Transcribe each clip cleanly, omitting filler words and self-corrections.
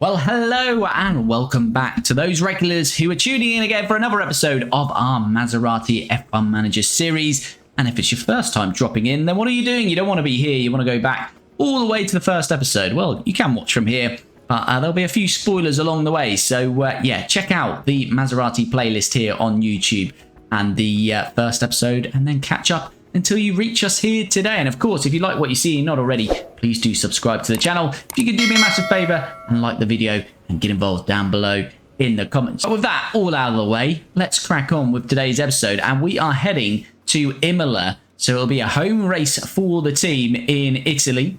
Well, hello and welcome back to those regulars who are tuning in again for another episode of our Maserati F1 Manager series. And if it's your first time dropping in, then what are you doing? You don't want to be here. You want to go back all the way to the first episode. Well, you can watch from here, but there'll be a few spoilers along the way. So, yeah, check out the Maserati playlist here on YouTube and the first episode, and then catch up until you reach us here today. And of course, if you like what you see and not already, please do subscribe to the channel. If you could do me a massive favor and like the video and get involved down below in the comments. But with that all out of the way, let's crack on with today's episode. And we are heading to Imola. So it'll be a home race for the team in Italy.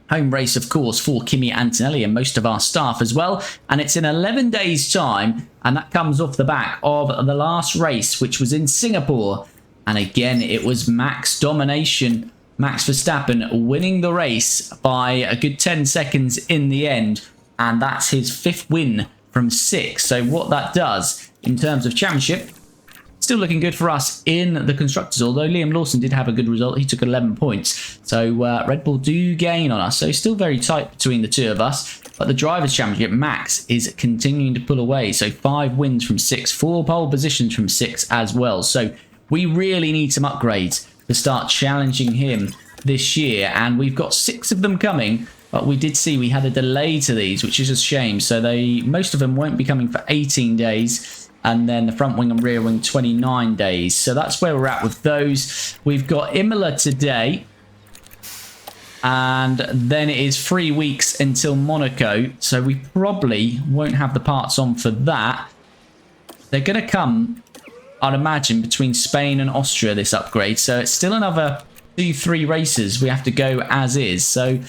Home race, of course, for Kimi Antonelli and most of our staff as well. And it's in 11 days' time. And that comes off the back of the last race, which was in Singapore. And again, it was Max domination. Max Verstappen winning the race by a good 10 seconds in the end. And that's his 5th win from 6. So what that does in terms of championship, still looking good for us in the Constructors. Although Liam Lawson did have a good result. He took 11 points. So Red Bull do gain on us. So still very tight between the two of us. But the Drivers' Championship, Max is continuing to pull away. So 5 wins from 6. 4 pole positions from 6 as well. So we really need some upgrades to start challenging him this year. And we've got 6 of them coming. But we did see we had a delay to these, which is a shame. So most of them won't be coming for 18 days. And then the front wing and rear wing, 29 days. So that's where we're at with those. We've got Imola today. And then it is 3 weeks until Monaco. So we probably won't have the parts on for that. They're going to come, I'd imagine, between Spain and Austria, this upgrade. So it's still another 2-3 races we have to go as is. So,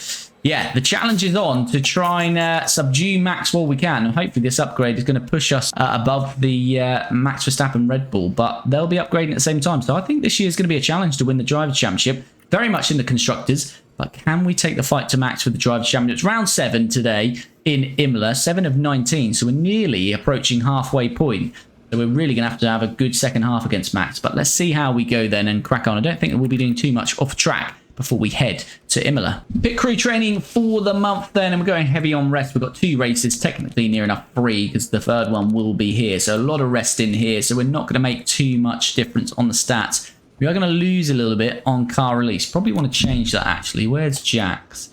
yeah, the challenge is on to try and subdue Max while we can. And hopefully this upgrade is going to push us above the Max Verstappen Red Bull. But they'll be upgrading at the same time. So I think this year is going to be a challenge to win the Drivers' Championship. Very much in the Constructors. But can we take the fight to Max with the Drivers' Championship? It's round 7 today in Imola. 7 of 19. So we're nearly approaching halfway point. So we're really going to have a good second half against Max. But let's see how we go then and crack on. I don't think that we'll be doing too much off track before we head to Imola. Pit crew training for the month then. And we're going heavy on rest. We've got 2 races, technically near enough 3, because the 3rd one will be here. So a lot of rest in here. So we're not going to make too much difference on the stats. We are going to lose a little bit on car release. Probably want to change that actually. Where's Jack's?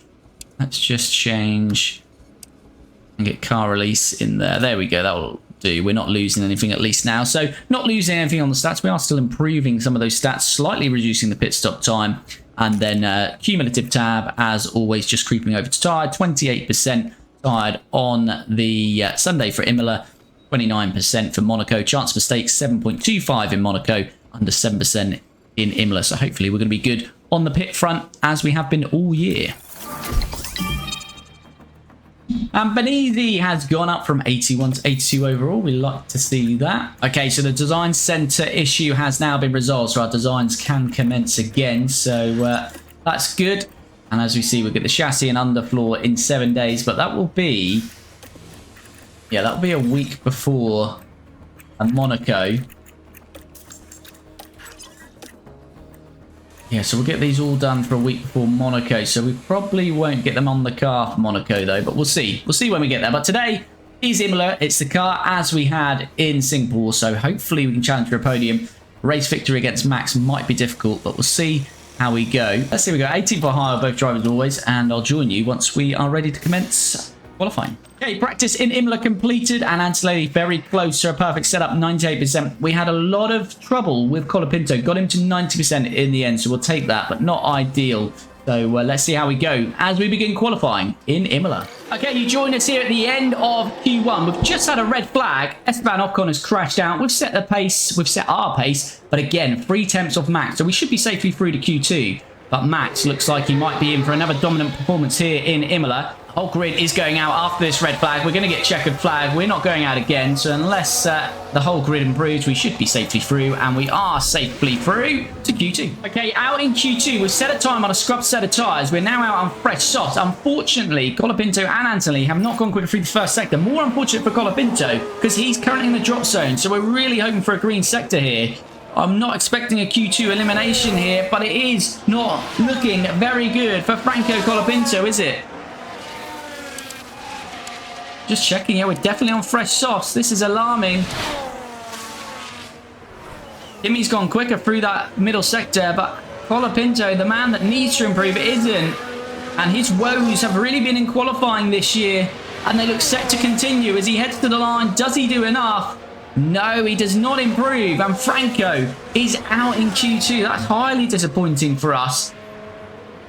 Let's just change and get car release in there. There we go. That will do. We're not losing anything at least now. So not losing anything on the stats. We are still improving some of those stats, slightly reducing the pit stop time. And then cumulative tab, as always, just creeping over to tired. 28% tired on the Sunday for Imola. 29% for Monaco. Chance of mistakes, 7.25 in Monaco. Under 7% in Imola. So hopefully we're going to be good on the pit front as we have been all year. And Benizzi has gone up from 81 to 82 overall. We like to see that. Okay, so the design center issue has now been resolved, so our designs can commence again. So that's good. And as we see, we'll get the chassis and underfloor in 7 days, but that will be, yeah, that will be a week before Monaco. Yeah, so we'll get these all done for a week before Monaco. So we probably won't get them on the car for Monaco, though. But we'll see. We'll see when we get there. But today is Imola. It's the car as we had in Singapore. So hopefully we can challenge for a podium. Race victory against Max might be difficult, but we'll see how we go. Let's see, we go 18 for hire, both drivers always. And I'll join you once we are ready to commence qualifying. Okay, practice in Imola completed, and Antonelli very close to a perfect setup, 98%. We had a lot of trouble with Colapinto, got him to 90% in the end, so we'll take that, but not ideal. So let's see how we go as we begin qualifying in Imola. Okay, you join us here at the end of Q1. We've just had a red flag. Esteban Ocon has crashed out. We've set the pace, we've set our pace, but again, 3 temps off Max, so we should be safely through to Q2. But Max looks like he might be in for another dominant performance here in Imola. Whole grid is going out after this red flag. We're going to get checkered flag. We're not going out again. So unless the whole grid improves, we should be safely through. And we are safely through to Q2. Okay, out in Q2, we've set a time on a scrubbed set of tyres. We're now out on fresh softs. Unfortunately, Colapinto and Antonelli have not gone quicker through the first sector. More unfortunate for Colapinto because he's currently in the drop zone. So we're really hoping for a green sector here. I'm not expecting a Q2 elimination here, but it is not looking very good for Franco Colapinto, is it? Just checking. Yeah, we're definitely on fresh softs. This is alarming. Kimi's gone quicker through that middle sector, but Colapinto, the man that needs to improve, isn't. And his woes have really been in qualifying this year, and they look set to continue as he heads to the line. Does he do enough? No, he does not improve. And Franco is out in Q2. That's highly disappointing for us.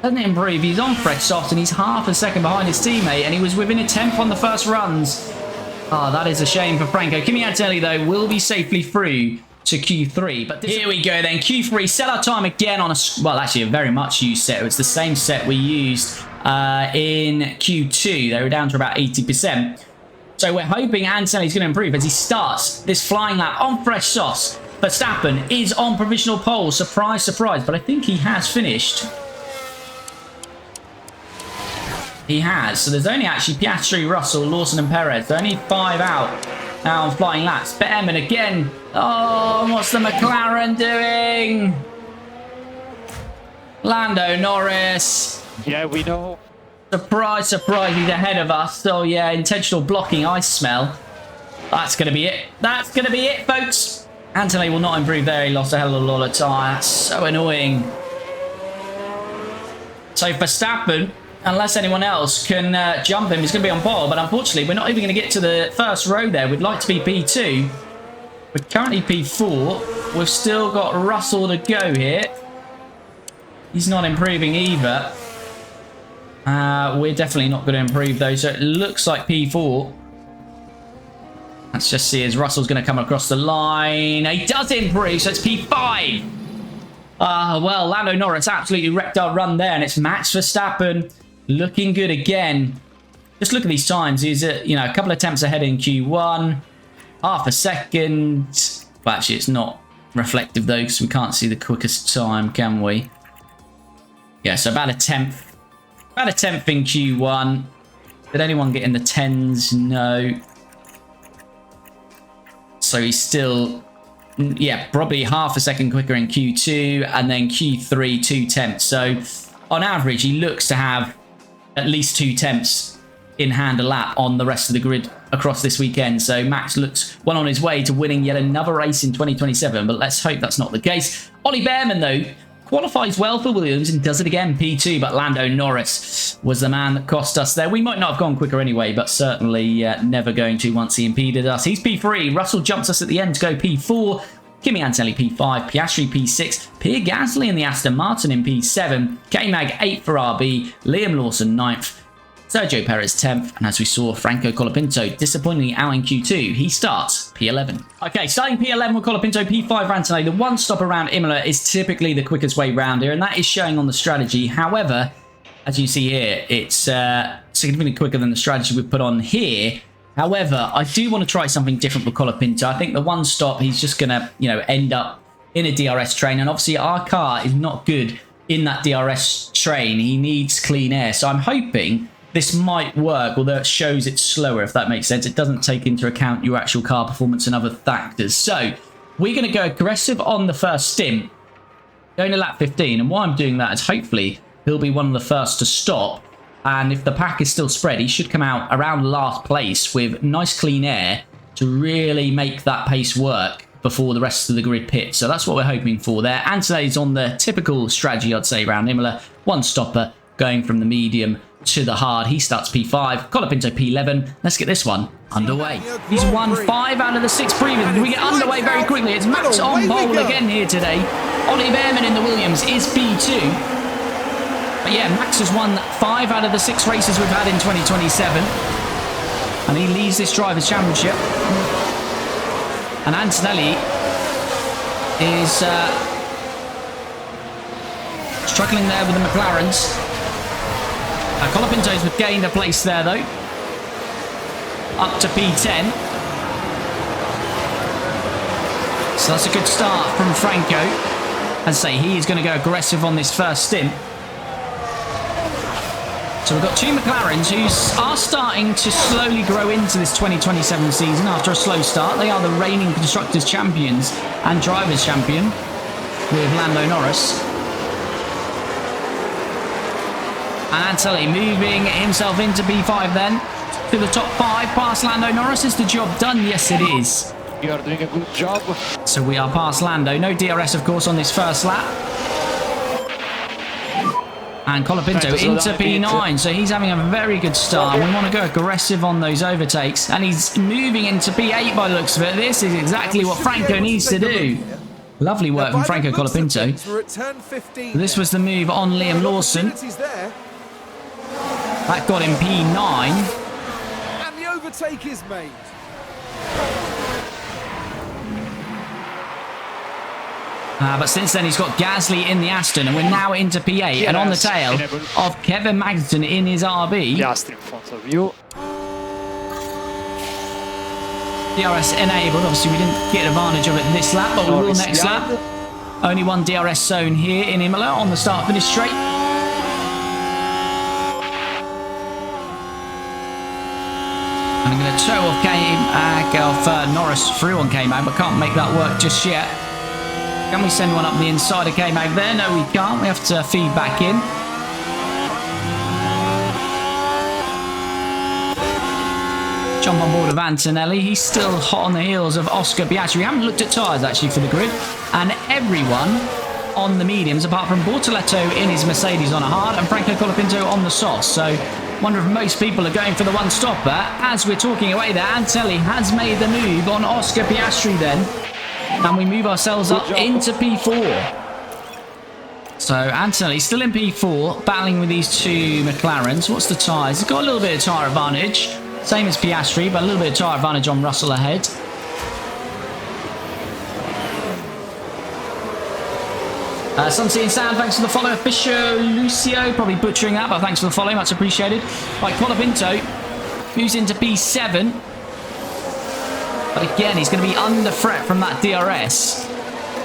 Doesn't improve. He's on fresh soft, and he's half a second behind his teammate, and he was within a tenth on the first runs. Oh, that is a shame for Franco. Kimi Antonelli, though, will be safely through to Q3. But here we go then. Q3, set our time again on a, well, actually a very much used set. It's the same set we used in Q2. They were down to about 80%. So we're hoping Antonelli's going to improve as he starts this flying lap on fresh sauce. Verstappen is on provisional pole. Surprise, surprise. But I think he has finished. He has. So there's only actually Piastri, Russell, Lawson and Perez. They're only 5 out now on flying laps. Behrman again. Oh, what's the McLaren doing? Lando Norris. Yeah, we know. Surprise, surprise, he's ahead of us. So yeah, intentional blocking, I smell. That's going to be it. That's going to be it, folks. Antonelli will not improve there. He lost a hell of a lot of time. That's so annoying. So Verstappen, unless anyone else can jump him, he's going to be on pole. But unfortunately, we're not even going to get to the first row there. We'd like to be P2. We're currently P4. We've still got Russell to go here. He's not improving either. We're definitely not going to improve though. So it looks like P4. Let's just see as Russell's going to come across the line. He does improve, so it's P5. Well, Lando Norris absolutely wrecked our run there, and it's Max Verstappen looking good again. Just look at these times. He's a couple of attempts ahead in Q1, half a second. Well, actually, it's not reflective though because we can't see the quickest time, can we? Yeah, so about a tenth. About a tenth in Q1. Did anyone get in the 10s? No. So he's still, yeah, probably half a second quicker in Q2 and then Q3, 2 tenths. So on average, he looks to have at least 2 tenths in hand a lap on the rest of the grid across this weekend. So Max looks well on his way to winning yet another race in 2027, but let's hope that's not the case. Ollie Behrman, though, qualifies well for Williams and does it again, P2, but Lando Norris was the man that cost us there. We might not have gone quicker anyway, but certainly never going to once he impeded us. He's P3. Russell jumps us at the end to go P4. Kimi Antonelli P5, Piastri P6, Pierre Gasly in the Aston Martin in P7, K-Mag 8 for RB, Liam Lawson 9th, Sergio Perez 10th, and as we saw, Franco Colapinto disappointingly out in Q2. He starts P11. Okay, starting P11 with Colapinto, P5 for Antonelli. The one stop around Imola is typically the quickest way round here, and that is showing on the strategy. However, as you see here, it's significantly quicker than the strategy we've put on here. However, I do want to try something different with Colapinto. I think the one stop, he's just going to, end up in a DRS train, and obviously our car is not good in that DRS train. He needs clean air, so I'm hoping this might work, although it shows it's slower, if that makes sense. It doesn't take into account your actual car performance and other factors. So we're going to go aggressive on the first stint, going to lap 15. And why I'm doing that is hopefully he'll be one of the first to stop. And if the pack is still spread, he should come out around last place with nice clean air to really make that pace work before the rest of the grid pits. So that's what we're hoping for there. Antonelli's on the typical strategy, I'd say, around Imola. One stopper going from the medium to the hard. He starts P5. Colapinto P11. Let's get this one underway. He's won 5 out of the 6 previous. We get underway very quickly. It's Max on pole again here today. Ollie Behrman in the Williams is P2. But yeah, Max has won 5 out of the 6 races we've had in 2027. And he leads this Drivers' Championship. And Antonelli is struggling there with the McLarens. Colapinto's have gained a place there, though. Up to P10. So that's a good start from Franco. As I say, he is going to go aggressive on this first stint. So we've got 2 McLarens who are starting to slowly grow into this 2027 season after a slow start. They are the reigning Constructors' Champions and Drivers' Champion with Lando Norris. And Antonelli moving himself into P5 then. to the top 5, past Lando Norris. Is the job done? Yes, it is. You are doing a good job. So we are past Lando. No DRS, of course, on this first lap. And Colapinto into P9, so he's having a very good start. We want to go aggressive on those overtakes. And he's moving into P8 by the looks of it. This is exactly what Franco needs to do. Lovely work from Franco Colapinto. This was the move on Liam Lawson. That got him P9. And the overtake is made. But since then, he's got Gasly in the Aston, and we're now into P8. And on the tail of Kevin Magnussen in his RB. Just in front of you. DRS enabled. Obviously, we didn't get advantage of it this lap, but we will next lap. Only one DRS zone here in Imola on the start-finish straight. And I'm going to tow off Norris through on K-Mag, but can't make that work just yet. Can we send one up the inside of K-Mag there? No, we can't. We have to feed back in. Jump on board of Antonelli. He's still hot on the heels of Oscar Piastri. We haven't looked at tyres, actually, for the grid. And everyone on the mediums, apart from Bortoletto in his Mercedes on a hard and Franco Colapinto on the sauce. So, wonder if most people are going for the one-stopper. As we're talking away there, Antonelli has made the move on Oscar Piastri then. And we move ourselves up into P4. So Antonelli still in P4, battling with these two McLarens. What's the tyres? He's got a little bit of tyre advantage. Same as Piastri, but a little bit of tyre advantage on Russell ahead. Sunset and Sound, thanks for the follow. Fisher Lucio, probably butchering that, but thanks for the follow, much appreciated. Right, Colapinto moves into P7. But again, he's going to be under threat from that DRS.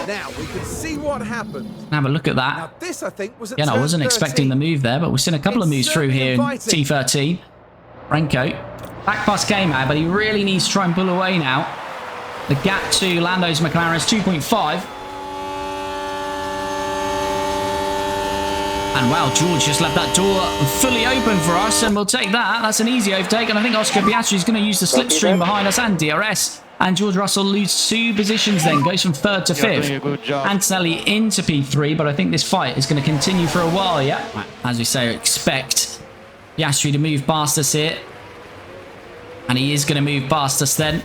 Now we can see what happened. Have a look at that. Now this, I think, was I wasn't expecting the move there, but we've seen a couple of moves through here in T13. Franco back past K-Mag, but he really needs to try and pull away now. The gap to Lando's McLaren is 2.5. And wow, George just left that door fully open for us, and we'll take that. That's an easy overtake, and I think Oscar Piastri is going to use the slipstream behind us and DRS. And George Russell loses 2 positions then, goes from 3rd to 5th. Antonelli into P3, but I think this fight is going to continue for a while, yeah? As we say, expect Piastri to move past us here. And he is going to move past us then.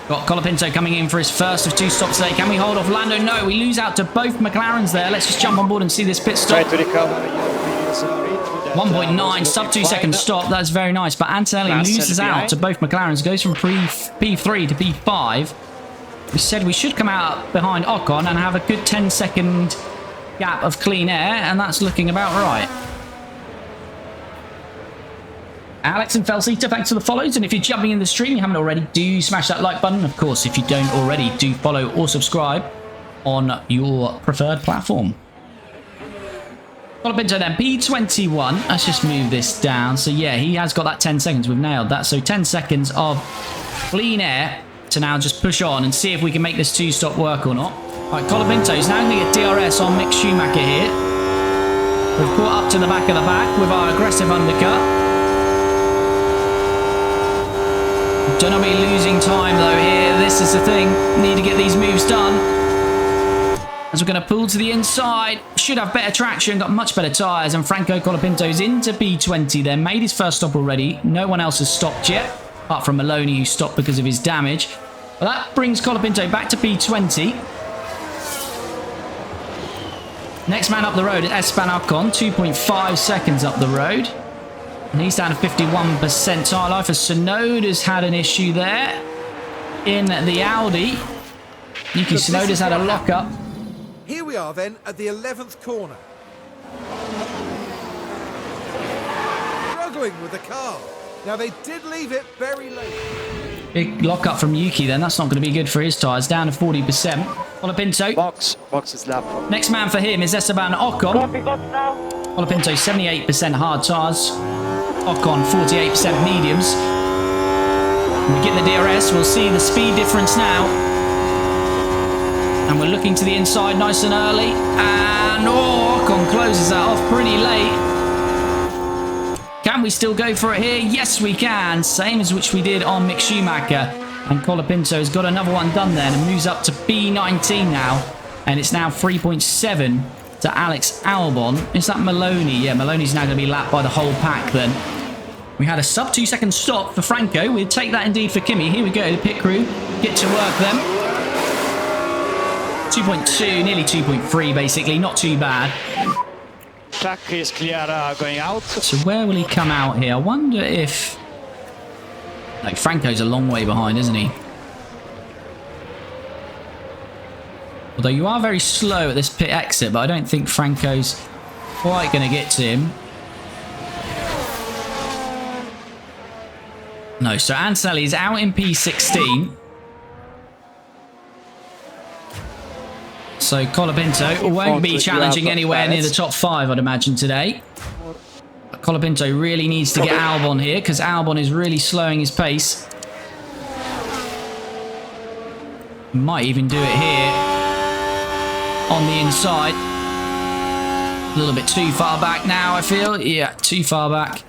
Got Colapinto coming in for his first of 2 stops today. Can we hold off Lando? No, we lose out to both McLarens there. Let's just jump on board and see this pit stop. 1.9, sub 2 second stop. That's very nice. But Antonelli loses out to both McLarens. Goes from P3 to P5. We said we should come out behind Ocon and have a good 10-second gap of clean air. And that's looking about right. Alex and Felsita, thanks for the follows. And if you're jumping in the stream, you haven't already, do smash that like button. Of course, if you don't already, do follow or subscribe on your preferred platform. Colapinto then, P21. Let's just move this down. So yeah, he has got that 10 seconds. We've nailed that. So 10 seconds of clean air to now just push on and see if we can make this 2-stop work or not. All right, Colapinto is now going to get DRS on Mick Schumacher here. We've caught up to the back of the pack with our aggressive undercut. Don't want to be losing time though here. This is the thing. Need to get these moves done. As we're going to pull to the inside. Should have better traction. Got much better tyres. And Franco Colapinto's into P20 then. Made his first stop already. No one else has stopped yet. Apart from Maloney, who stopped because of his damage. But that brings Colapinto back to P20. Next man up the road is Esteban Ocon. 2.5 seconds up the road. And he's down to 51% tyre life as Tsunoda's had an issue there in the Audi. Yuki Tsunoda's had a lock-up. Here we are then at the 11th corner. Struggling with the car. Now they did leave it very late. Big lock-up from Yuki then. That's not going to be good for his tyres. Down to 40%. Colapinto. Box is lap. Next man for him is Esteban Ocon. Colapinto 78% hard tyres. Ocon 48% mediums. When we get the DRS, we'll see the speed difference now. And we're looking to the inside nice and early. And Ocon closes that off pretty late. Can we still go for it here? Yes, we can. Same as which we did on Mick Schumacher. And Colapinto has got another one done then and moves up to B19 now. And it's now 3.7 to Alex Albon. Is that Maloney? Yeah, Maloney's now going to be lapped by the whole pack then. We had a sub 2 second stop for Franco. We'll take that indeed for Kimi. Here we go. The pit crew get to work then. 2.2, nearly 2.3 basically. Not too bad. Track is clear going out. So where will he come out here? I wonder if... Like, Franco's a long way behind, isn't he? Although you are very slow at this pit exit, but I don't think Franco's quite going to get to him. No, so Antonelli is out in P16. So Colapinto won't be challenging anywhere near the top 5, I'd imagine, today. Colapinto really needs to get Albon here, because Albon is really slowing his pace. Might even do it here on the inside. A little bit too far back now, I feel. Yeah, too far back.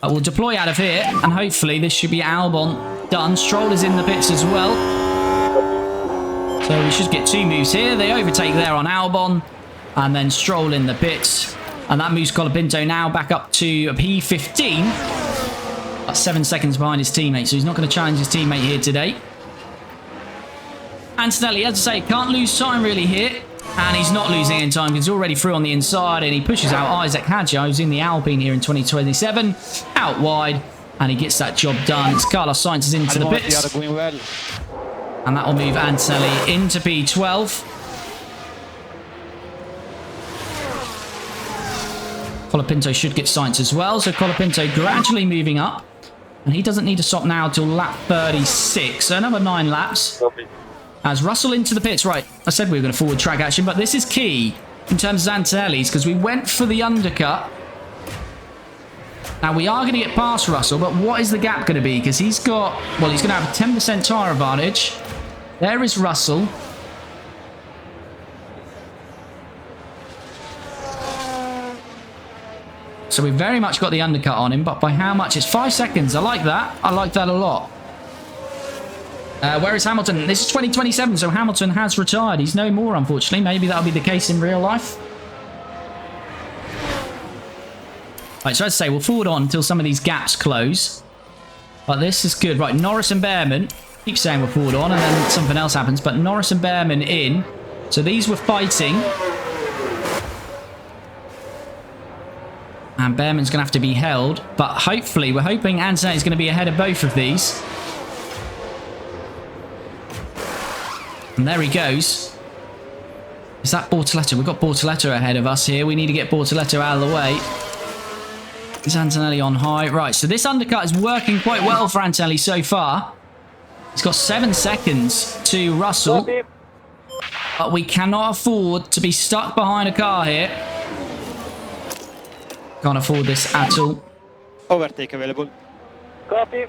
We'll deploy out of here, and hopefully this should be Albon done. Stroll is in the pits as well. So we should get 2 moves here. They overtake there on Albon, and then Stroll in the pits. And that moves Colapinto now back up to P15. That's 7 seconds behind his teammate, so he's not going to challenge his teammate here today. Antonelli, as I say, can't lose time really here. And he's not losing any time because he's already through on the inside, and he pushes out Isaac Hadjar, who's in the Alpine here in 2027, out wide, and he gets that job done. It's Carlos Sainz is into the pits. And that will move Antonelli into P12. Colapinto should get Sainz as well, so Colapinto gradually moving up. And he doesn't need to stop now till lap 36, so another 9 laps. As Russell into the pits. Right, I said we were going to forward track action, but this is key in terms of Antonelli's, because we went for the undercut. Now, we are going to get past Russell, but what is the gap going to be? Because he's got... Well, he's going to have a 10% tyre advantage. There is Russell. So we've very much got the undercut on him, but by how much? It's 5 seconds. I like that. I like that a lot. Where is Hamilton? This is 2027, so Hamilton has retired. He's no more, unfortunately. Maybe that'll be the case in real life. Right, so as I say, we'll forward on until some of these gaps close. But this is good. Right, Norris and Behrman. Keep saying we're forward on, and then something else happens. But Norris and Behrman in. So these were fighting. And Behrman's going to have to be held. But hopefully, we're hoping Antonelli's going to be ahead of both of these. And there he goes. Is that Bortoletto? We've got Bortoletto ahead of us here. We need to get Bortoletto out of the way. Is Antonelli on high? Right, so this undercut is working quite well for Antonelli so far. He's got 7 seconds to Russell. But we cannot afford to be stuck behind a car here. Can't afford this at all. Overtake available. Copy.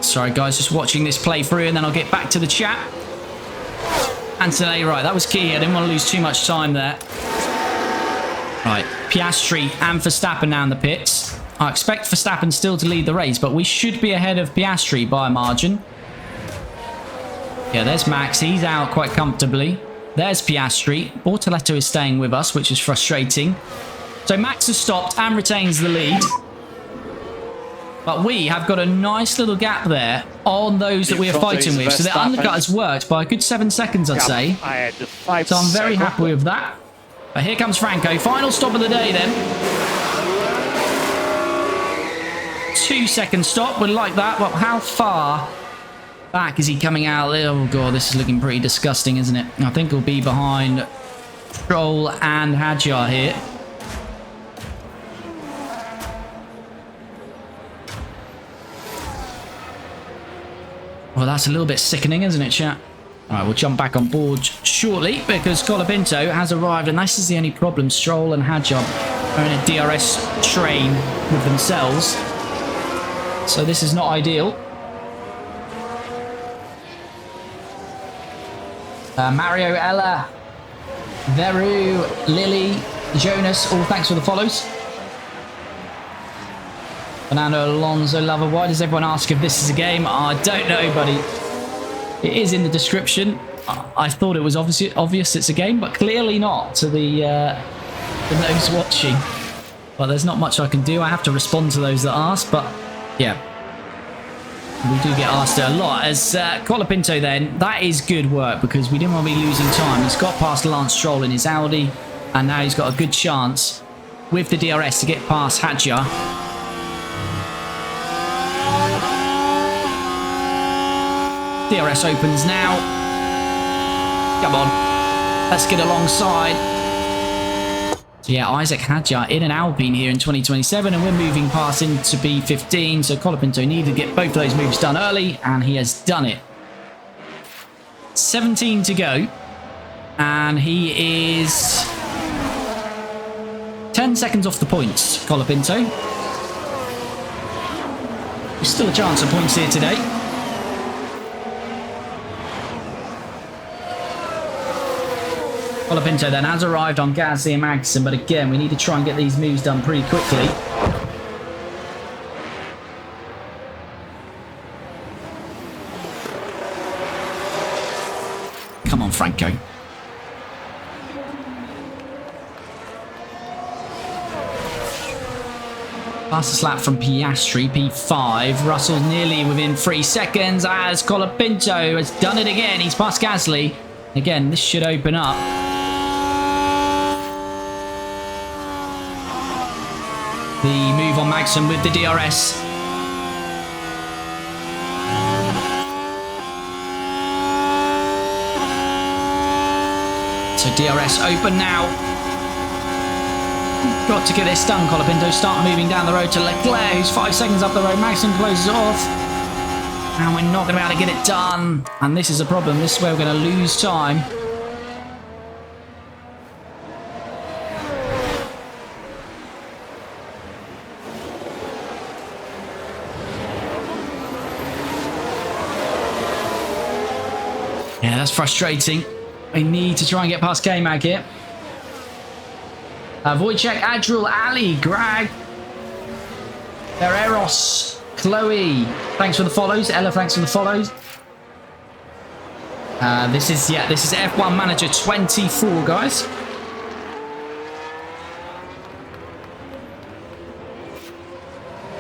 Sorry, guys, just watching this play through, and then I'll get back to the chat. Antonelli, right, that was key. I didn't want to lose too much time there. Right, Piastri and Verstappen now in the pits. I expect Verstappen still to lead the race, but we should be ahead of Piastri by a margin. Yeah, there's Max. He's out quite comfortably. There's Piastri. Bortoletto is staying with us, which is frustrating. So Max has stopped and retains the lead. But we have got a nice little gap there on those that we are fighting with. So the undercut has worked by a good 7 seconds, I'd say. So I'm very happy with that. But here comes Franco. Final stop of the day then. 2 second stop. We'd like that. But how far back is he coming out? Oh, God, this is looking pretty disgusting, isn't it? I think he'll be behind Stroll and Hadjar here. Well, that's a little bit sickening, isn't it, chat? All right, we'll jump back on board shortly because Colapinto has arrived, and this is the only problem. Stroll and Hadjar are in a DRS train with themselves. So this is not ideal. Mario, Ella, Veru, Lily, Jonas, all thanks for the follows. Fernando Alonso Lover, why does everyone ask if this is a game? I don't know, buddy. It is in the description. I thought it was obvious it's a game, but clearly not to those watching. But there's not much I can do. I have to respond to those that ask, but yeah. We do get asked it a lot. As Colapinto then, that is good work because we didn't want to be losing time. He's got past Lance Stroll in his Audi, and now he's got a good chance with the DRS to get past Hadjar. DRS opens now. Come on. Let's get alongside. So yeah, Isaac Hadjar in an Alpine here in 2027, and we're moving past into B15. So Colapinto needed to get both of those moves done early, and he has done it. 17 to go. And he is 10 seconds off the points, Colapinto. There's still a chance of points here today. Colapinto then has arrived on Gasly and Magnussen, but again, we need to try and get these moves done pretty quickly. Come on, Franco. Fastest lap from Piastri, P5. Russell nearly within 3 seconds as Colapinto has done it again. He's past Gasly. Again, this should open up. The move on Magnussen with the DRS. So DRS open now. Got to get this done, Colapinto. Start moving down the road to Leclerc, who's 5 seconds up the road. Magnussen closes off. And we're not going to be able to get it done. And this is a problem. This is where we're going to lose time. Yeah, that's frustrating. We need to try and get past K-Mag here. Wojciech, Adriel, Ali, Greg, Ferreros, Chloe. Thanks for the follows. Ella, thanks for the follows. This is F1 Manager 24, guys.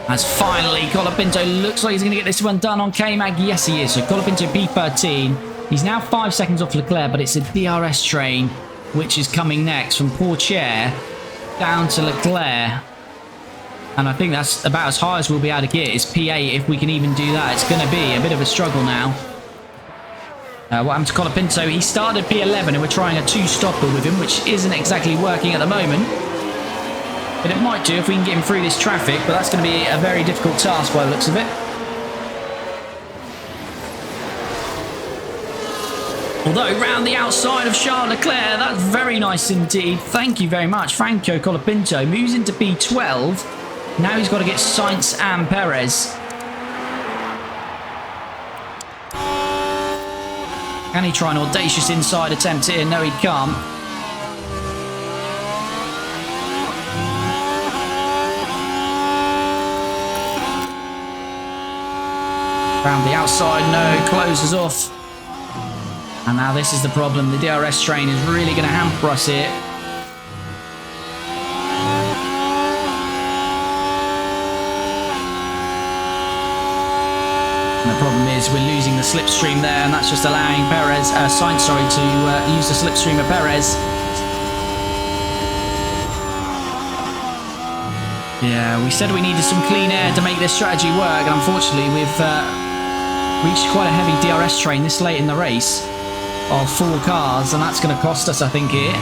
As finally, Colapinto looks like he's going to get this one done on K-Mag. Yes, he is. So Colapinto P13. He's now 5 seconds off Leclerc, but it's a DRS train, which is coming next from Pourchaire down to Leclerc. And I think that's about as high as we'll be able to get. It's P8 if we can even do that. It's going to be a bit of a struggle now. What happened to Colapinto? He started P11 and we're trying a two-stopper with him, which isn't exactly working at the moment. But it might do if we can get him through this traffic, but that's going to be a very difficult task by the looks of it. Although round the outside of Charles Leclerc, that's very nice indeed. Thank you very much. Franco Colapinto moves into P12. Now he's got to get Sainz and Perez. Can he try an audacious inside attempt here? No, he can't. Round the outside, no, closes off. And now this is the problem. The DRS train is really going to hamper us here. And the problem is we're losing the slipstream there, and that's just allowing Sainz, to use the slipstream of Perez. Yeah, we said we needed some clean air to make this strategy work, and unfortunately we've reached quite a heavy DRS train this late in the race of 4 cars, and that's going to cost us, I think, here.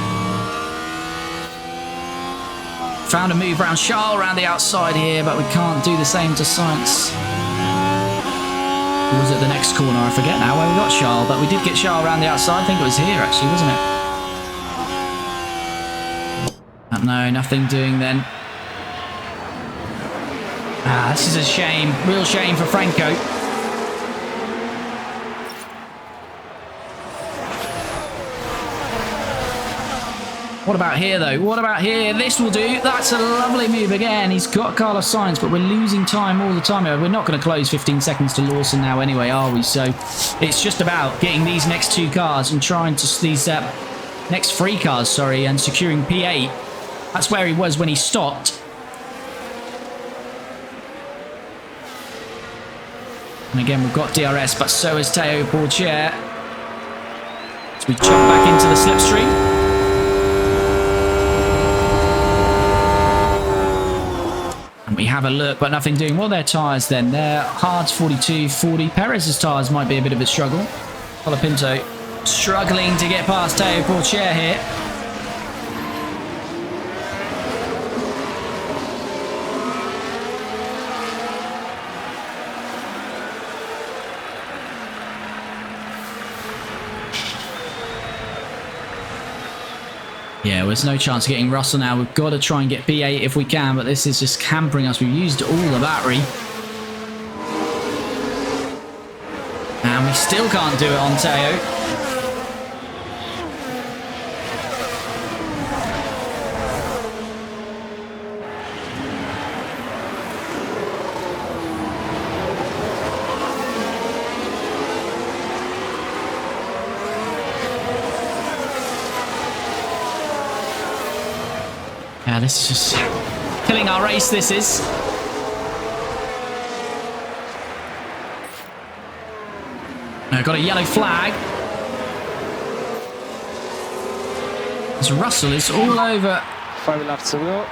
Found a move around Charles around the outside here, but we can't do the same to Sainz. Or was it the next corner? I forget now where we got Charles, but we did get Charles around the outside. I think it was here, actually, wasn't it? No, nothing doing then. This is a shame. Real shame for Franco. What about here, though? What about here? This will do. That's a lovely move again. He's got Carlos Sainz, but we're losing time all the time. We're not going to close 15 seconds to Lawson now anyway, are we? So it's just about getting these next two cars and trying to... these next three cars, sorry, and securing P8. That's where he was when he stopped. And again, we've got DRS, but so has Théo Pourchaire. So we jump back into the slipstream. And we have a look, but nothing doing. What are their tyres then? Their hards 42, 40. Perez's tyres might be a bit of a struggle. Colapinto struggling to get past Théo Pourchaire here. Yeah, there's no chance of getting Russell now. We've got to try and get P8 if we can, but this is just hampering us. We've used all the battery. And we still can't do it on Théo. Yeah, this is just killing our race, this is. I've got a yellow flag. This Russell is all over. 5 laps to go.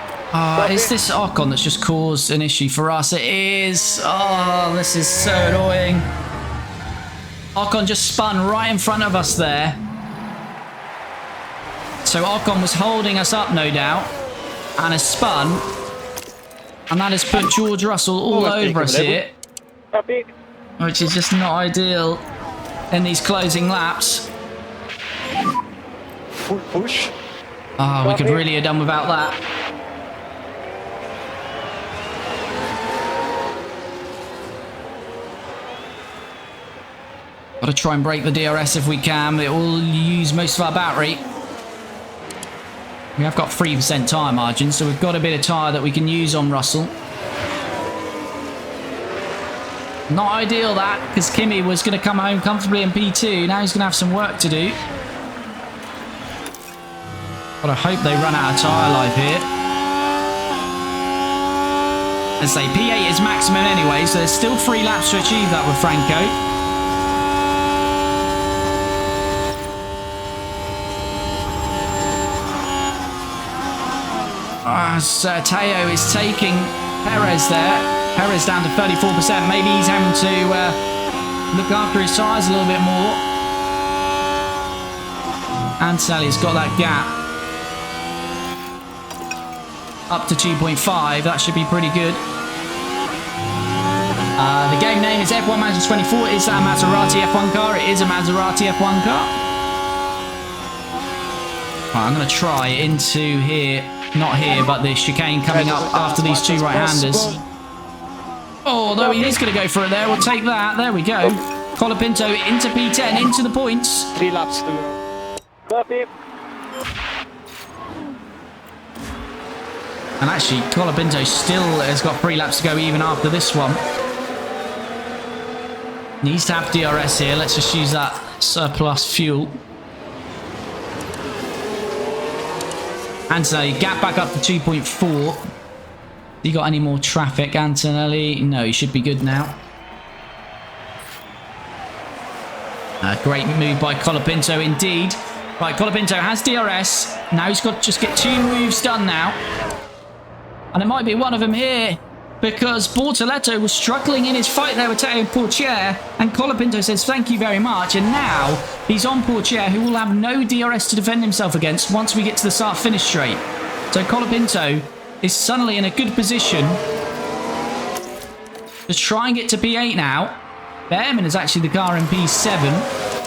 Is this Ocon that's just caused an issue for us? It is. Oh, this is so annoying. Ocon just spun right in front of us there. So Ocon was holding us up, no doubt. And has spun, and that has put George Russell all over us here, which is just not ideal in these closing laps. Full push. Oh, we could really have done without that. Got to try and break the DRS if we can. It will use most of our battery. We have got 3% tyre margin, so we've got a bit of tyre that we can use on Russell. Not ideal that, because Kimi was going to come home comfortably in P2. Now he's going to have some work to do. But I hope they run out of tyre life here. As I say, P8 is maximum anyway, so there's still 3 laps to achieve that with Franco. Théo is taking Perez there. Perez down to 34%. Maybe he's having to look after his tyres a little bit more. Antonelli's got that gap up to 2.5. That should be pretty good. The game name is F1 Manager 24. Is that a Maserati F1 car? It is a Maserati F1 car. Right, I'm going to try into here. Not here, but the chicane coming up after these two right-handers. Oh, though he is going to go for it there. We'll take that. There we go. Colapinto into P10, into the points. 3 laps to go. Copy. And actually, Colapinto still has got 3 laps to go even after this one. Needs to have DRS here. Let's just use that surplus fuel. Antonelli, gap back up to 2.4. You got any more traffic, Antonelli? No, he should be good now. Great move by Colapinto indeed. Right, Colapinto has DRS. Now he's got to just get 2 moves done now. And it might be one of them here, because Bortoletto was struggling in his fight there with Théo Pourchaire, and Colapinto says thank you very much, and now he's on Pourchaire, who will have no DRS to defend himself against once we get to the start-finish straight. So Colapinto is suddenly in a good position to try and get to P8 now. Behrman is actually the car in P7.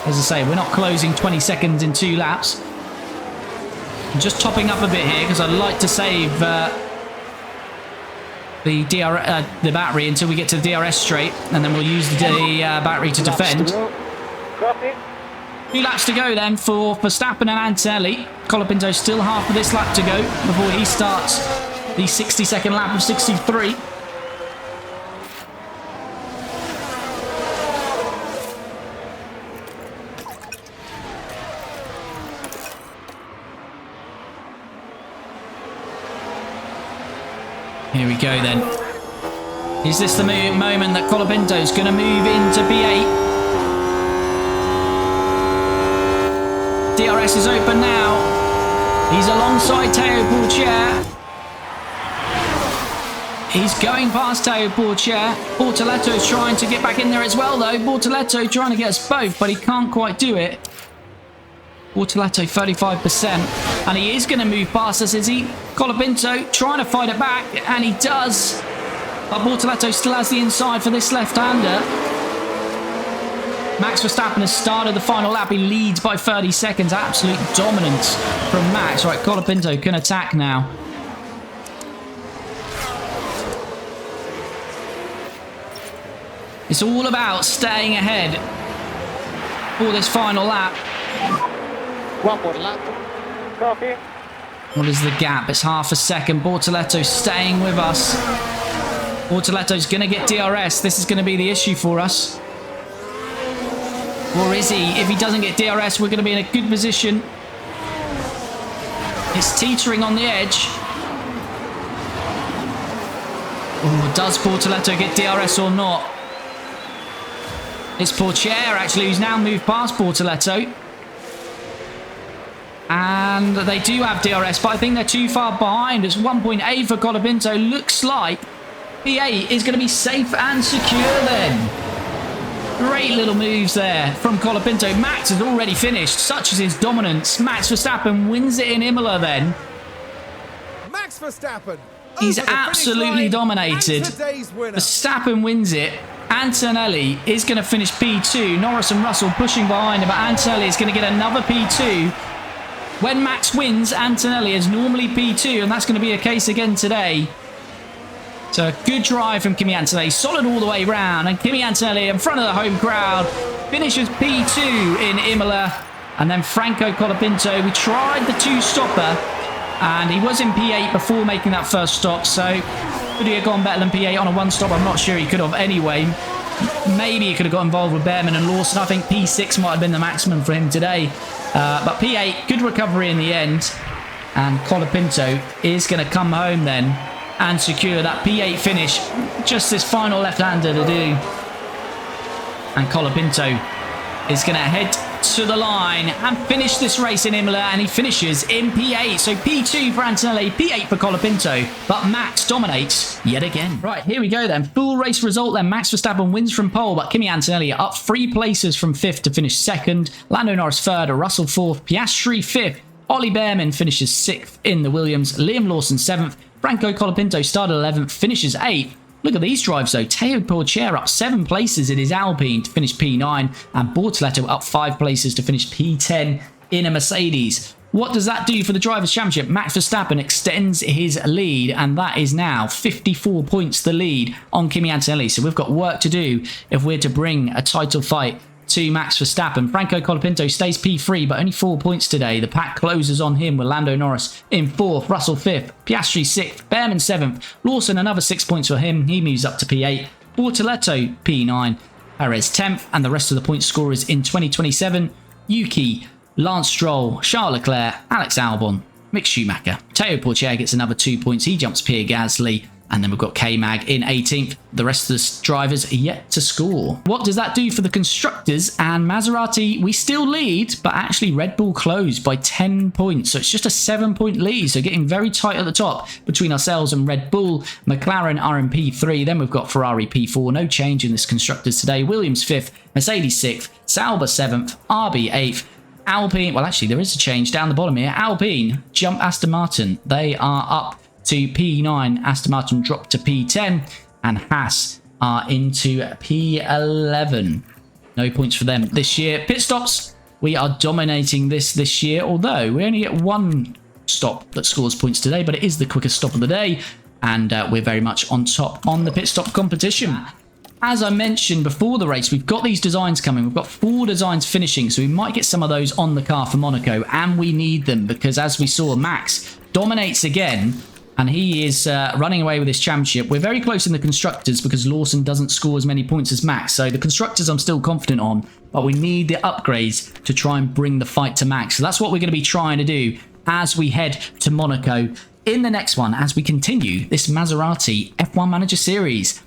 As I say, we're not closing 20 seconds in 2 laps. I'm just topping up a bit here because I'd like to save the battery until we get to the DRS straight, and then we'll use the battery to defend. 2 laps to go then for Verstappen and Antonelli. Colapinto still half of this lap to go before he starts the 60-second lap of 63. Here we go then. Is this the moment that Colapinto's going to move into P8? DRS is open now. He's alongside Teo Pourchaire. He's going past Teo Pourchaire. Bortoletto's trying to get back in there as well though. Bortoletto trying to get us both, but he can't quite do it. Bortoletto 35%, and he is going to move past us, is he? Colapinto trying to fight it back, and he does. But Bortoletto still has the inside for this left-hander. Max Verstappen has started the final lap. He leads by 30 seconds. Absolute dominance from Max. Right, Colapinto can attack now. It's all about staying ahead for this final lap. One more lap. Copy. What is the gap? It's half a second. Bortoletto staying with us. Bortoletto's going to get DRS. This is going to be the issue for us. Or is he? If he doesn't get DRS, we're going to be in a good position. It's teetering on the edge. Oh, does Bortoletto get DRS or not? It's Pourchaire, actually, who's now moved past Bortoletto. And they do have DRS, but I think they're too far behind. It's 1.8 for Colapinto. Looks like P8 is going to be safe and secure then. Great little moves there from Colapinto. Max has already finished. Such is his dominance. Max Verstappen wins it in Imola then. Max Verstappen. He's absolutely dominated. Verstappen wins it. Antonelli is going to finish P2. Norris and Russell pushing behind him, but Antonelli is going to get another P2. When Max wins, Antonelli is normally P2, and that's going to be a case again today. So a good drive from Kimi Antonelli, solid all the way round, and Kimi Antonelli in front of the home crowd finishes P2 in Imola. And then Franco Colapinto, we tried the 2-stopper, and he was in P8 before making that first stop, so could he have gone better than P8 on a 1-stop? I'm not sure he could have anyway. Maybe he could have got involved with Behrman and Lawson. I think P6 might have been the maximum for him today. But P8, good recovery in the end. And Colapinto is going to come home then and secure that P8 finish. Just this final left-hander to do. And Colapinto is going to head to the line and finish this race in Imola, and he finishes in P8. So P2 for Antonelli, P8 for Colapinto, but Max dominates yet again. Right, here we go then. Full race result then. Max Verstappen wins from pole, but Kimi Antonelli up 3 places from 5th to finish 2nd. Lando Norris 3rd, Russell 4th, Piastri 5th. Ollie Behrman finishes 6th in the Williams. Liam Lawson 7th. Franco Colapinto started 11th, finishes 8th. Look at these drives though. Teo Pourchaire up 7 places in his Alpine to finish P9, and Bortoletto up 5 places to finish P10 in a Mercedes. What does that do for the Drivers' Championship? Max Verstappen extends his lead, and that is now 54 points the lead on Kimi Antonelli. So we've got work to do if we're to bring a title fight to Max Verstappen. Franco Colapinto stays P3, but only 4 points today. The pack closes on him with Lando Norris in 4th, Russell 5th, Piastri 6th, Behrman 7th, Lawson another 6 points for him. He moves up to P8, Bortoletto P9, Perez 10th, and the rest of the point scorers in 2027, Yuki, Lance Stroll, Charles Leclerc, Alex Albon, Mick Schumacher. Teo Pourchaire gets another 2 points. He jumps Pierre Gasly. And then we've got K-Mag in 18th. The rest of the drivers are yet to score. What does that do for the constructors? And Maserati, we still lead, but actually Red Bull closed by 10 points. So it's just a 7-point lead. So getting very tight at the top between ourselves and Red Bull. McLaren are in P3. Then we've got Ferrari P4. No change in this constructors today. Williams 5th, Mercedes 6th, Sauber 7th, RB 8th. Alpine, well actually there is a change down the bottom here. Alpine jump Aston Martin. They are up to P9, Aston Martin dropped to P10, and Haas are into P11. No points for them this year. Pit stops, we are dominating this year, although we only get 1 stop that scores points today, but it is the quickest stop of the day, and we're very much on top on the pit stop competition. as I mentioned before the race, we've got these designs coming. We've got 4 designs finishing, so we might get some of those on the car for Monaco, and we need them because, as we saw, Max dominates again, and he is running away with this championship. We're very close in the Constructors because Lawson doesn't score as many points as Max, so the Constructors I'm still confident on, but we need the upgrades to try and bring the fight to Max. So that's what we're going to be trying to do as we head to Monaco in the next one, as we continue this Maserati F1 Manager Series.